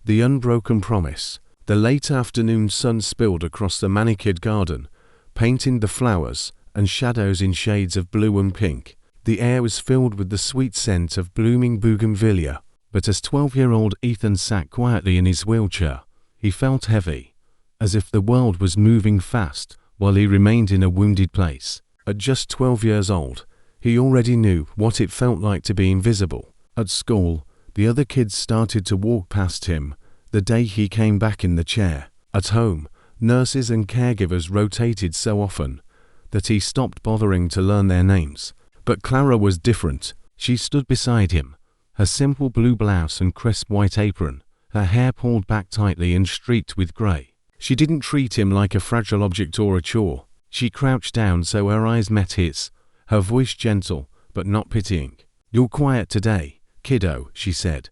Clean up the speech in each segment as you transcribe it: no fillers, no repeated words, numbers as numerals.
The unbroken promise. The late afternoon sun spilled across the manicured garden, painting the flowers and shadows in shades of blue and pink. The air was filled with the sweet scent of blooming bougainvillea, but as 12-year-old Ethan sat quietly in his wheelchair, he felt heavy, as if the world was moving fast while he remained in a wounded place. At just 12 years old, he already knew what it felt like to be invisible. At school, the other kids started to walk past him the day he came back in the chair. At home, nurses and caregivers rotated so often that he stopped bothering to learn their names. But Clara was different. She stood beside him, her simple blue blouse and crisp white apron, her hair pulled back tightly and streaked with grey. She didn't treat him like a fragile object or a chore. She crouched down so her eyes met his, her voice gentle but not pitying. "You're quiet today, kiddo," she said,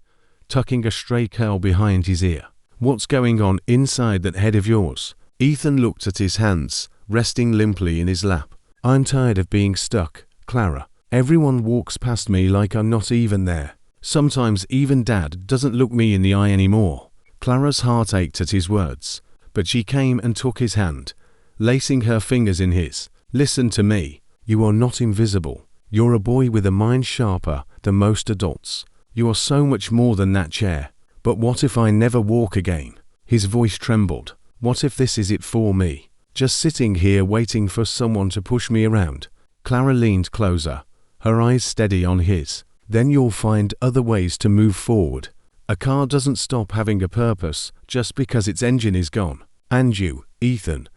tucking a stray curl behind his ear. "What's going on inside that head of yours?" Ethan looked at his hands, resting limply in his lap. "I'm tired of being stuck, Clara. Everyone walks past me like I'm not even there. Sometimes even Dad doesn't look me in the eye anymore." Clara's heart ached at his words, but she came and took his hand, lacing her fingers in his. "Listen to me. You are not invisible. You're a boy with a mind sharper than most adults. You are so much more than that chair. But what if I never walk again?" His voice trembled. "What if this is it for me? Just sitting here waiting for someone to push me around?" Clara leaned closer, her eyes steady on his. "Then you'll find other ways to move forward. A car doesn't stop having a purpose just because its engine is gone. And you, Ethan,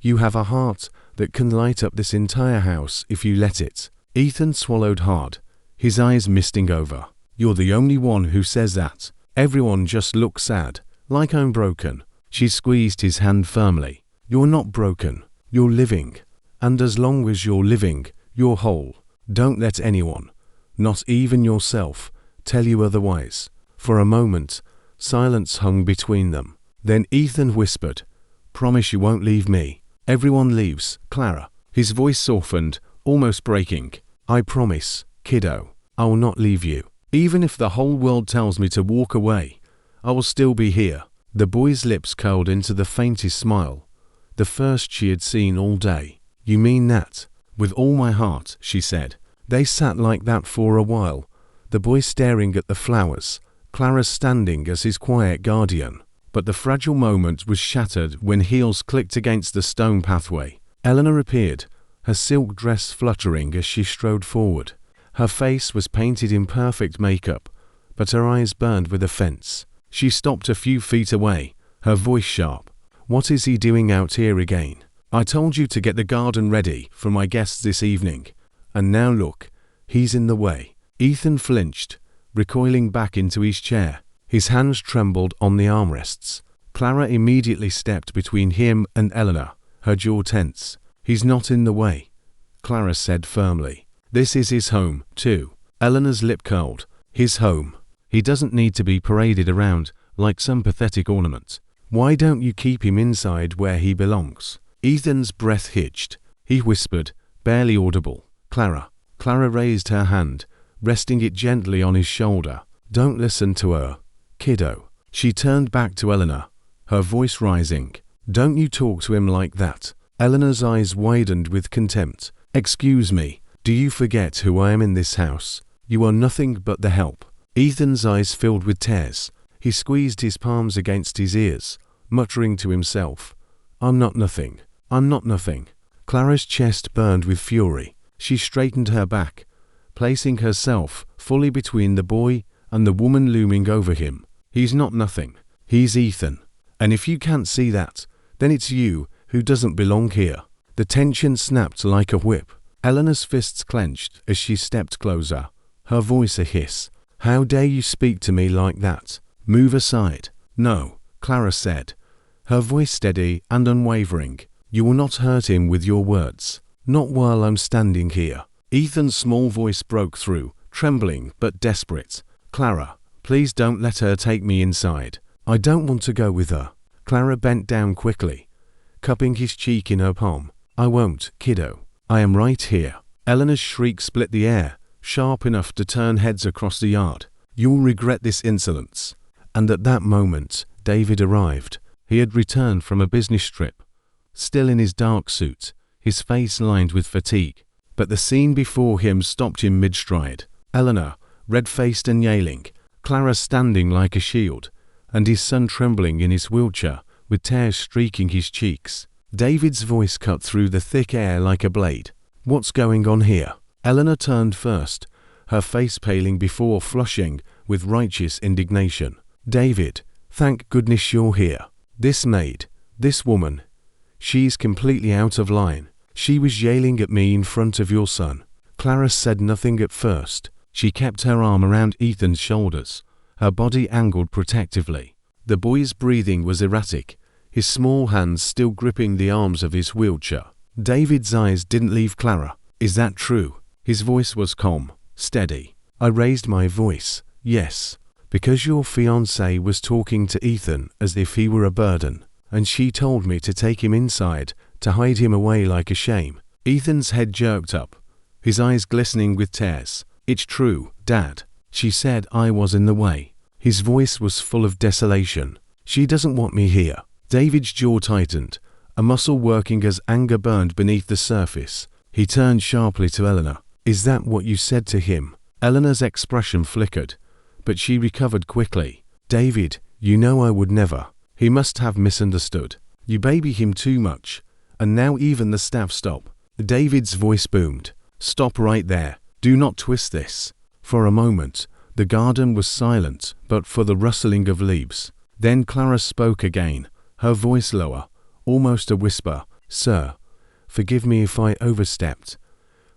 you have a heart that can light up this entire house if you let it." Ethan swallowed hard, his eyes misting over. "You're the only one who says that. Everyone just looks sad, like I'm broken." She squeezed his hand firmly. "You're not broken. You're living. And as long as you're living, you're whole. Don't let anyone, not even yourself, tell you otherwise." For a moment, silence hung between them. Then Ethan whispered, "Promise you won't leave me." "Everyone leaves, Clara." His voice softened, almost breaking. "I promise, kiddo, I will not leave you. Even if the whole world tells me to walk away, I will still be here." The boy's lips curled into the faintest smile, the first she had seen all day. "You mean that?" "With all my heart," she said. They sat like that for a while, the boy staring at the flowers, Clara standing as his quiet guardian. But the fragile moment was shattered when heels clicked against the stone pathway. Eleanor appeared, her silk dress fluttering as she strode forward. Her face was painted in perfect makeup, but her eyes burned with offense. She stopped a few feet away, her voice sharp. "What is he doing out here again? I told you to get the garden ready for my guests this evening. And now look, he's in the way." Ethan flinched, recoiling back into his chair. His hands trembled on the armrests. Clara immediately stepped between him and Eleanor, her jaw tense. "He's not in the way," Clara said firmly. "This is his home, too." Eleanor's lip curled. "His home. He doesn't need to be paraded around like some pathetic ornament. Why don't you keep him inside where he belongs?" Ethan's breath hitched. He whispered, barely audible, "Clara." Clara raised her hand, resting it gently on his shoulder. "Don't listen to her, kiddo." She turned back to Eleanor, her voice rising. "Don't you talk to him like that." Eleanor's eyes widened with contempt. "Excuse me, do you forget who I am in this house? You are nothing but the help." Ethan's eyes filled with tears. He squeezed his palms against his ears, muttering to himself, "I'm not nothing. I'm not nothing." Clara's chest burned with fury. She straightened her back, placing herself fully between the boy and the woman looming over him. "He's not nothing. He's Ethan. And if you can't see that, then it's you who doesn't belong here." The tension snapped like a whip. Eleanor's fists clenched as she stepped closer, her voice a hiss. "How dare you speak to me like that? Move aside." "No," Clara said, her voice steady and unwavering. "You will not hurt him with your words. Not while I'm standing here." Ethan's small voice broke through, trembling but desperate. "Clara, please don't let her take me inside. I don't want to go with her." Clara bent down quickly, cupping his cheek in her palm. "I won't, kiddo. I am right here." Eleanor's shriek split the air, sharp enough to turn heads across the yard. "You'll regret this insolence." And at that moment, David arrived. He had returned from a business trip, still in his dark suit, his face lined with fatigue. But the scene before him stopped him mid-stride. Eleanor, red-faced and yelling, Clara standing like a shield, and his son trembling in his wheelchair, with tears streaking his cheeks. David's voice cut through the thick air like a blade. "What's going on here?" Eleanor turned first, her face paling before flushing with righteous indignation. "David, thank goodness you're here. This maid, this woman, she's completely out of line. She was yelling at me in front of your son." Clara said nothing at first. She kept her arm around Ethan's shoulders, her body angled protectively. The boy's breathing was erratic, his small hands still gripping the arms of his wheelchair. David's eyes didn't leave Clara. "Is that true?" His voice was calm, steady. I raised my voice. "Yes, because your fiancée was talking to Ethan as if he were a burden, and she told me to take him inside, to hide him away like a shame." Ethan's head jerked up, his eyes glistening with tears. "It's true, Dad. She said I was in the way." His voice was full of desolation. "She doesn't want me here." David's jaw tightened, a muscle working as anger burned beneath the surface. He turned sharply to Eleanor. "Is that what you said to him?" Eleanor's expression flickered, but she recovered quickly. "David, you know I would never." He must have misunderstood. "You baby him too much, and now even the staff stop." David's voice boomed. "Stop right there. Do not twist this." For a moment, the garden was silent but for the rustling of leaves. Then Clara spoke again, her voice lower, almost a whisper. "Sir, forgive me if I overstepped,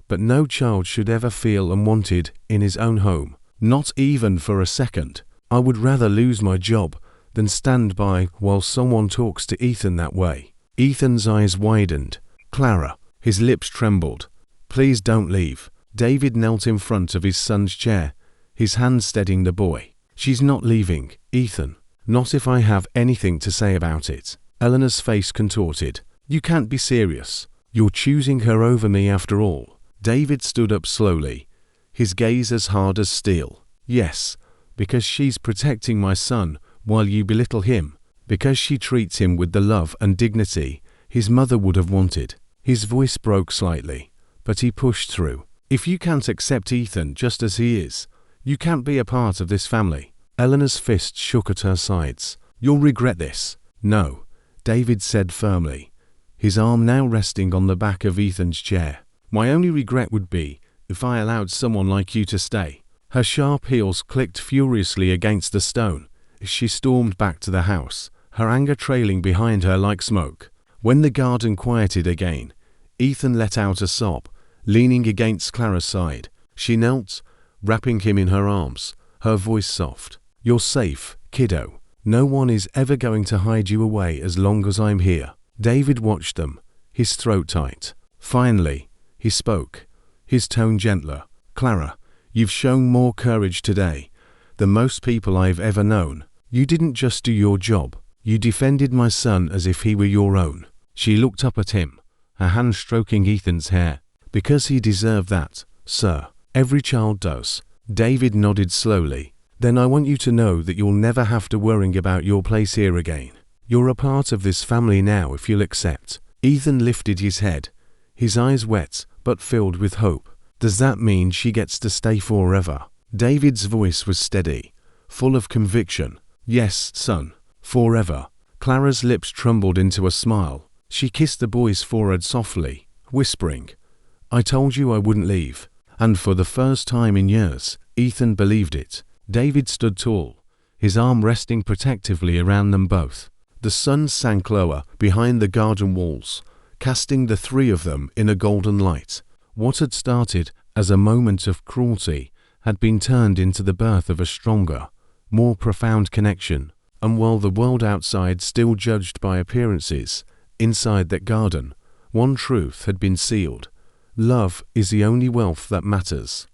but no child should ever feel unwanted in his own home, not even for a second. I would rather lose my job than stand by while someone talks to Ethan that way." Ethan's eyes widened. "Clara," his lips trembled. "Please don't leave." David knelt in front of his son's chair, his hand steadying the boy. "She's not leaving, Ethan. Not if I have anything to say about it." Eleanor's face contorted. "You can't be serious. You're choosing her over me after all." David stood up slowly, his gaze as hard as steel. "Yes, because she's protecting my son while you belittle him. Because she treats him with the love and dignity his mother would have wanted." His voice broke slightly, but he pushed through. "If you can't accept Ethan just as he is, you can't be a part of this family." Eleanor's fist shook at her sides. "You'll regret this." "No," David said firmly, his arm now resting on the back of Ethan's chair. "My only regret would be if I allowed someone like you to stay." Her sharp heels clicked furiously against the stone as she stormed back to the house, her anger trailing behind her like smoke. When the garden quieted again, Ethan let out a sob, leaning against Clara's side. She knelt, wrapping him in her arms, her voice soft. "You're safe, kiddo. No one is ever going to hide you away as long as I'm here." David watched them, his throat tight. Finally, he spoke, his tone gentler. "Clara, you've shown more courage today than most people I've ever known. You didn't just do your job. You defended my son as if he were your own." She looked up at him, her hand stroking Ethan's hair. "Because he deserved that, sir. Every child does." David nodded slowly. "Then I want you to know that you'll never have to worry about your place here again. You're a part of this family now if you'll accept." Ethan lifted his head, his eyes wet but filled with hope. "Does that mean she gets to stay forever?" David's voice was steady, full of conviction. "Yes, son, forever." Clara's lips trembled into a smile. She kissed the boy's forehead softly, whispering, "I told you I wouldn't leave." And for the first time in years, Ethan believed it. David stood tall, his arm resting protectively around them both. The sun sank lower behind the garden walls, casting the three of them in a golden light. What had started as a moment of cruelty had been turned into the birth of a stronger, more profound connection. And while the world outside still judged by appearances, inside that garden, one truth had been sealed. Love is the only wealth that matters.